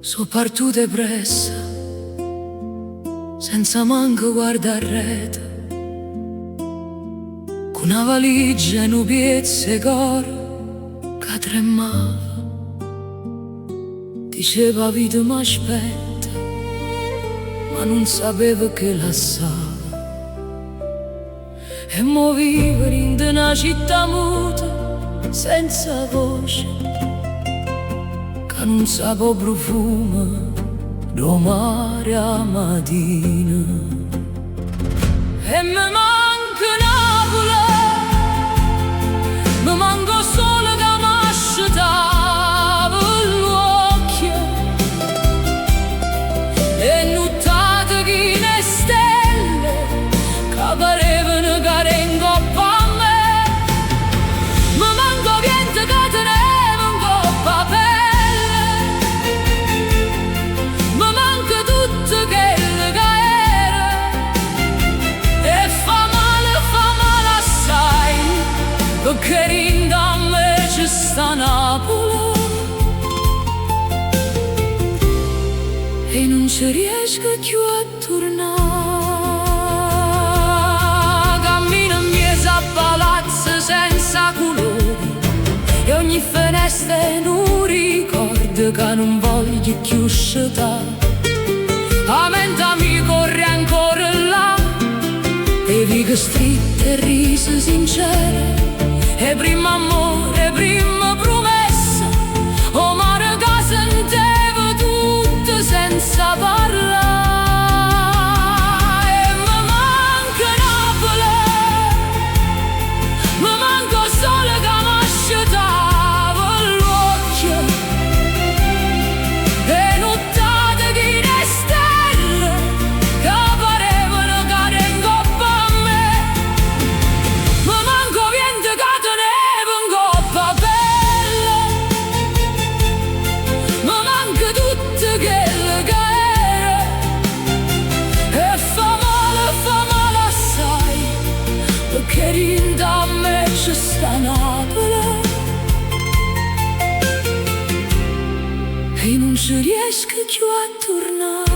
So partute pressa, senza manco guardare rete, con una valigia e nubiezze coro che tremava. Diceva vita m'aspetta, ma non sapeva che lassava. E mo vivere in una città muta, senza voce, che non sa po' profumo do mare a mattina. E mi manca Napoli, mi manca solo che m'asciutava l'occhio, e nottate che ne stelle che parevano care in coppa a me. Mi manca niente che teneva in coppa a pelle, mi manca tutto quello che era, e fa male assai, perché in da me ci sta Napoli. E non ci riesco più a tornare. Cammino in mezzo a palazzi senza colori, e ogni finestra è un ricordo che non voglio più uscire. La mente mi corre ancora là, e righe scritte e risa sincere, e prima amore, prima promessa, o mare che senteva tutto senza parlare. E mi manca Napoli, mi manca solo che m'asciutava l'occhio, e nottate che ne stelle che parevano care in coppa a me. Mi manca niente che teneva in coppa a pelle, mi manca tutto quello che era, e fa male assai, perché dentro a me ci sta Napoli. E non ci riesco più a tornare.